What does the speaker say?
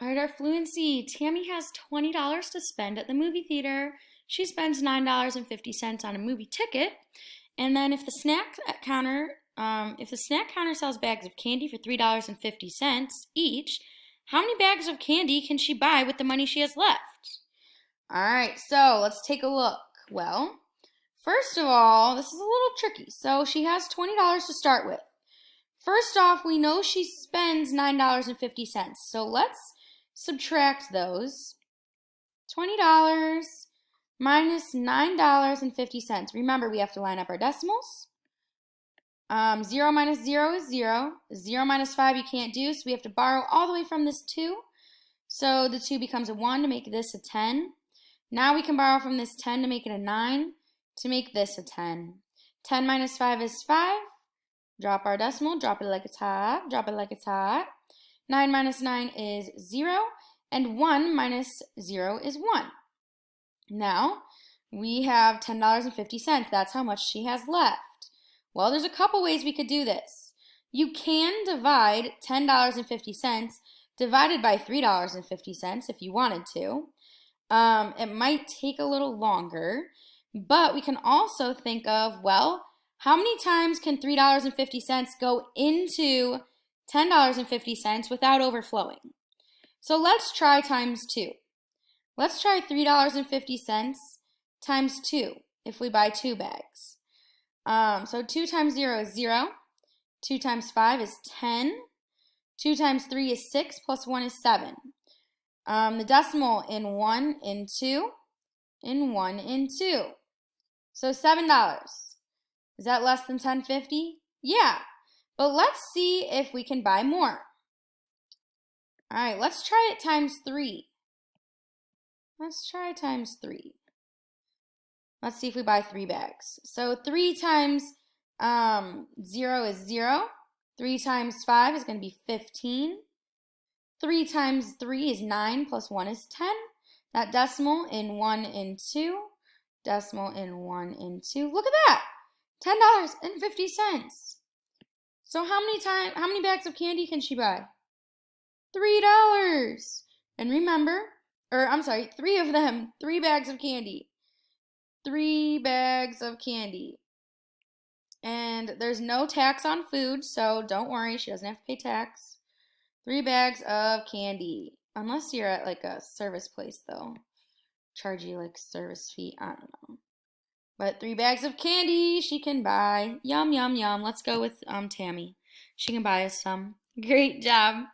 All right, our fluency. Tammy has $20 to spend at the movie theater. She spends $9.50 on a movie ticket. And then if the snack counter sells bags of candy for $3.50 each, how many bags of candy can she buy with the money she has left? All right, so let's take a look. Well, first of all, this is a little tricky. So she has $20 to start with. First off, we know she spends $9.50. So let's subtract those. $20 minus $9.50. Remember, we have to line up our decimals. 0 minus 0 is 0. 0 minus 5 you can't do, so we have to borrow all the way from this 2. So the 2 becomes a 1 to make this a 10. Now we can borrow from this 10 to make it a 9 to make this a 10. 10 minus 5 is 5. Drop our decimal, drop it like it's hot, drop it like it's hot. 9 minus 9 is 0, and 1 minus 0 is 1. Now, we have $10.50. That's how much she has left. Well, there's a couple ways we could do this. You can divide $10.50 divided by $3.50 if you wanted to. It might take a little longer, but we can also think of, well, how many times can $3.50 go into $10.50 without overflowing? So let's try times 2. Let's try $3.50 times 2 if we buy 2 bags. So 2 times 0 is 0. 2 times 5 is 10. 2 times 3 is 6, plus 1 is 7. The decimal in 1 in 2, in 1 in 2. So $7. Is that less than $10.50? Yeah, but let's see if we can buy more. All right, let's try it times 3. Let's try times 3. Let's see if we buy 3 bags. So 3 times 0 is 0. 3 times 5 is going to be 15. 3 times 3 is 9, plus 1 is 10. That decimal in 1 in 2. Decimal in 1 in 2. Look at that! $10.50. So how many bags of candy can she buy? $3. And remember, I'm sorry, 3 of them. 3 bags of candy. 3 bags of candy. And there's no tax on food, so don't worry, she doesn't have to pay tax. 3 bags of candy. Unless you're at like a service place though. Charge you like service fee, I don't know. But 3 bags of candy she can buy. Yum, yum, yum. Let's go with Tammy. She can buy us some. Great job.